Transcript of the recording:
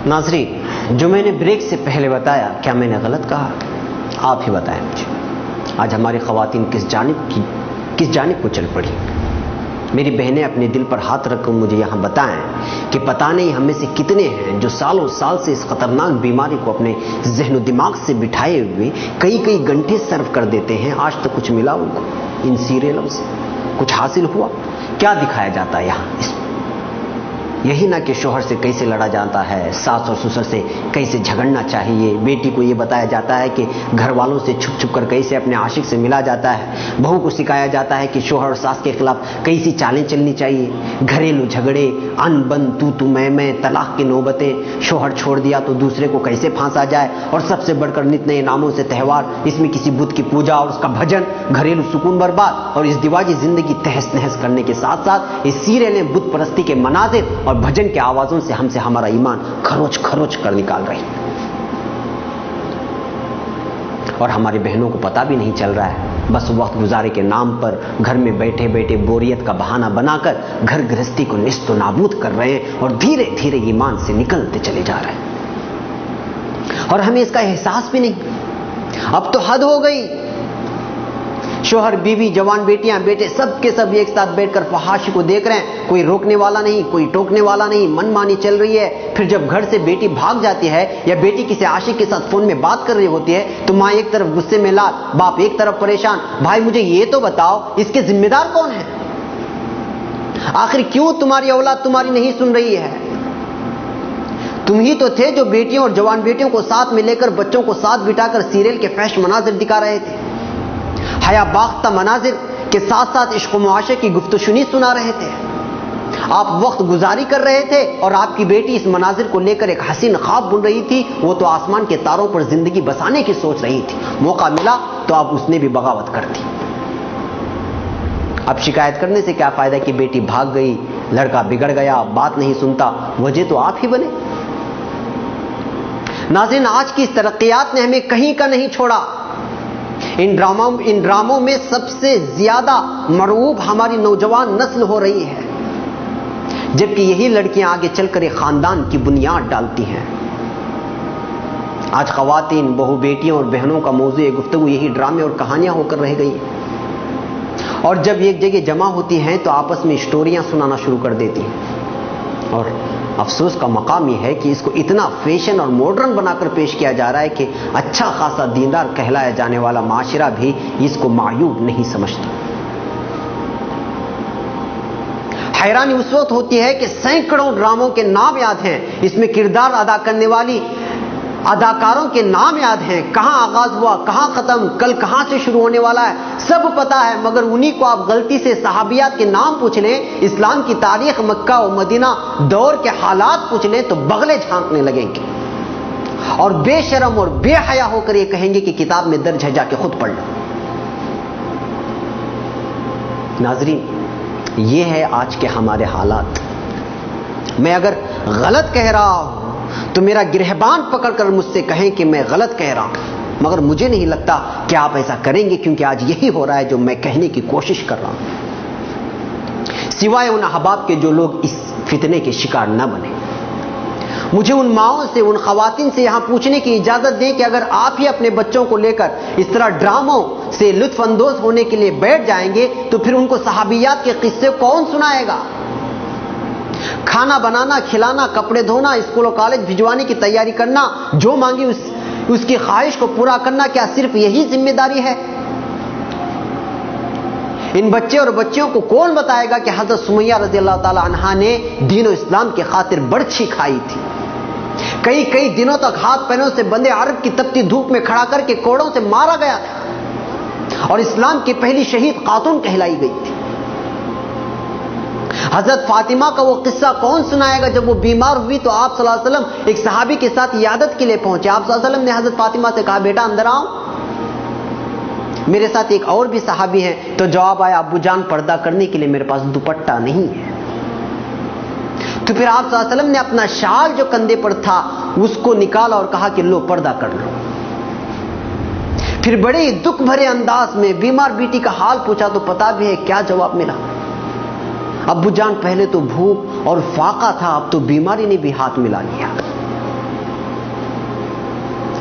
ناظرین، جو میں نے بریک سے پہلے بتایا، کیا میں نے غلط کہا؟ آپ ہی بتائیں مجھے، آج ہماری خواتین کس جانب کو چل پڑی؟ میری بہنیں اپنے دل پر ہاتھ رکھ کر مجھے یہاں بتائیں کہ پتہ نہیں ہم میں سے کتنے ہیں جو سالوں سال سے اس خطرناک بیماری کو اپنے ذہن و دماغ سے بٹھائے ہوئے کئی گھنٹے صرف کر دیتے ہیں. آج تک کچھ ملا ان کو ان سیریلوں سے؟ کچھ حاصل ہوا؟ کیا دکھایا جاتا ہے یہاں اس میں؟ یہی نہ کہ شوہر سے کیسے لڑا جاتا ہے، ساس اور سسر سے کیسے جھگڑنا چاہیے، بیٹی کو یہ بتایا جاتا ہے کہ گھر والوں سے چھپ چھپ کر کیسے اپنے عاشق سے ملا جاتا ہے، بہو کو سکھایا جاتا ہے کہ شوہر اور ساس کے خلاف کیسی چالیں چلنی چاہیے، گھریلو جھگڑے، ان بن، تو میں، طلاق کی نوبتیں، شوہر چھوڑ دیا تو دوسرے کو کیسے پھانسا جائے، اور سب سے بڑھ کر نت نئے ناموں سے تہوار، اس میں کسی بت کی پوجا اور اس کا بھجن، گھریلو سکون برباد، اور اس دیواجی زندگی تہس نہس کرنے کے ساتھ ساتھ اس سیریلیں بت پرستی کے مناظر اور بھجن کے آوازوں سے ہم سے ہمارا ایمان کھروچ کر نکال رہی، اور ہماری بہنوں کو پتہ بھی نہیں چل رہا ہے. بس وقت گزارے کے نام پر گھر میں بیٹھے بیٹھے بوریت کا بہانہ بنا کر گھر گرہستی کو نیست و نابود کر رہے ہیں اور دھیرے دھیرے ایمان سے نکلتے چلے جا رہے ہیں، اور ہمیں اس کا احساس بھی نہیں. اب تو حد ہو گئی. شوہر، بیوی، جوان بیٹیاں، بیٹے، سب کے سب ایک ساتھ بیٹھ کر فحاشی کو دیکھ رہے ہیں. کوئی روکنے والا نہیں، کوئی ٹوکنے والا نہیں، من مانی چل رہی ہے. پھر جب گھر سے بیٹی بھاگ جاتی ہے یا بیٹی کسی عاشق کے ساتھ فون میں بات کر رہی ہوتی ہے تو ماں ایک طرف غصے میں لال، باپ ایک طرف پریشان. بھائی مجھے یہ تو بتاؤ اس کے ذمہ دار کون ہے؟ آخر کیوں تمہاری اولاد تمہاری نہیں سن رہی ہے؟ تم ہی تو تھے جو بیٹیوں اور جوان بیٹیوں کو ساتھ میں لے کر، بچوں کو ساتھ بٹھا کر سیریل کے فحش مناظر دکھا رہے تھے، حیا باختہ مناظر کے ساتھ ساتھ عشق و معاشرے کی گفت و شنید سنا رہے تھے. آپ وقت گزاری کر رہے تھے اور آپ کی بیٹی اس مناظر کو لے کر ایک حسین خواب بن رہی تھی. وہ تو آسمان کے تاروں پر زندگی بسانے کی سوچ رہی تھی. موقع ملا تو اب اس نے بھی بغاوت کر دی. اب شکایت کرنے سے کیا فائدہ کہ بیٹی بھاگ گئی، لڑکا بگڑ گیا، بات نہیں سنتا. وجہ تو آپ ہی بنے. ناظرین، آج کی اس ترقیات نے ہمیں کہیں کا نہیں چھوڑا. ان ڈراموں میں سب سے زیادہ مرعوب ہماری نوجوان نسل ہو رہی ہے، جبکہ یہی لڑکیاں آگے چل کر ایک خاندان کی بنیاد ڈالتی ہیں. آج خواتین، بہو بیٹیوں اور بہنوں کا موضوع گفتگو یہی ڈرامے اور کہانیاں ہو کر رہ گئی ہیں. اور جب ایک جگہ جمع ہوتی ہیں تو آپس میں اسٹوریاں سنانا شروع کر دیتی ہیں. اور افسوس کا مقام یہ ہے کہ اس کو اتنا فیشن اور ماڈرن بنا کر پیش کیا جا رہا ہے کہ اچھا خاصا دیندار کہلایا جانے والا معاشرہ بھی اس کو معیوب نہیں سمجھتا. حیرانی اس وقت ہوتی ہے کہ سینکڑوں ڈراموں کے نام یاد ہیں، اس میں کردار ادا کرنے والی اداکاروں کے نام یاد ہیں، کہاں آغاز ہوا، کہاں ختم، کل کہاں سے شروع ہونے والا ہے، سب پتا ہے. مگر انہی کو آپ غلطی سے صحابیات کے نام پوچھ لیں، اسلام کی تاریخ، مکہ و مدینہ دور کے حالات پوچھ لیں تو بغلے جھانکنے لگیں گے اور بے شرم اور بے حیا ہو کر یہ کہیں گے کہ کتاب میں درج ہے، جا کے خود پڑھ لو. ناظرین، یہ ہے آج کے ہمارے حالات. میں اگر غلط کہہ رہا ہوں تو میرا گرہبان پکڑ کر مجھ سے کہیں کہ میں غلط کہہ رہا ہوں، مگر مجھے نہیں لگتا کہ آپ ایسا کریں گے، کیونکہ آج یہی ہو رہا ہے جو میں کہنے کی کوشش کر رہا ہوں. سوائے ان احباب کے جو لوگ اس فتنے کے شکار نہ بنے، مجھے ان ماؤں سے، ان خواتین سے یہاں پوچھنے کی اجازت دیں کہ اگر آپ ہی اپنے بچوں کو لے کر اس طرح ڈراموں سے لطف اندوز ہونے کے لیے بیٹھ جائیں گے تو پھر ان کو صحابیات کے قصے کون سنائے گا؟ کھانا بنانا، کھلانا، کپڑے دھونا، اسکول و کالج بھجوانے کی تیاری کرنا، جو مانگی اس کی خواہش کو پورا کرنا، کیا صرف یہی ذمہ داری ہے؟ ان بچے اور بچیوں کو کون بتائے گا کہ حضرت سمیہ رضی اللہ تعالی عنہا نے دین و اسلام کی خاطر برچھی کھائی تھی، کئی دنوں تک ہاتھ پیروں سے بندے عرب کی تپتی دھوپ میں کھڑا کر کے کوڑوں سے مارا گیا تھا اور اسلام کی پہلی شہید خاتون کہلائی گئی تھی. حضرت فاطمہ کا وہ قصہ کون سنائے گا؟ جب وہ بیمار ہوئی تو آپ صلی اللہ علیہ وسلم ایک صحابی کے ساتھ عیادت کے لیے پہنچے. آپ صلی اللہ علیہ وسلم نے حضرت فاطمہ سے کہا، بیٹا اندر آؤ، میرے ساتھ ایک اور بھی صحابی ہیں. تو جواب آیا، ابو جان پردہ کرنے کے لیے میرے پاس دوپٹہ نہیں ہے. تو پھر آپ صلی اللہ علیہ وسلم نے اپنا شال جو کندھے پر تھا اس کو نکالا اور کہا کہ لو پردہ کر لو. پھر بڑے ہی دکھ بھرے انداز میں بیمار بیٹی کا حال پوچھا تو پتا بھی ہے کیا جواب ملا. ابو جان، پہلے تو بھوک اور فاقہ تھا، اب تو بیماری نے بھی ہاتھ ملا لیا.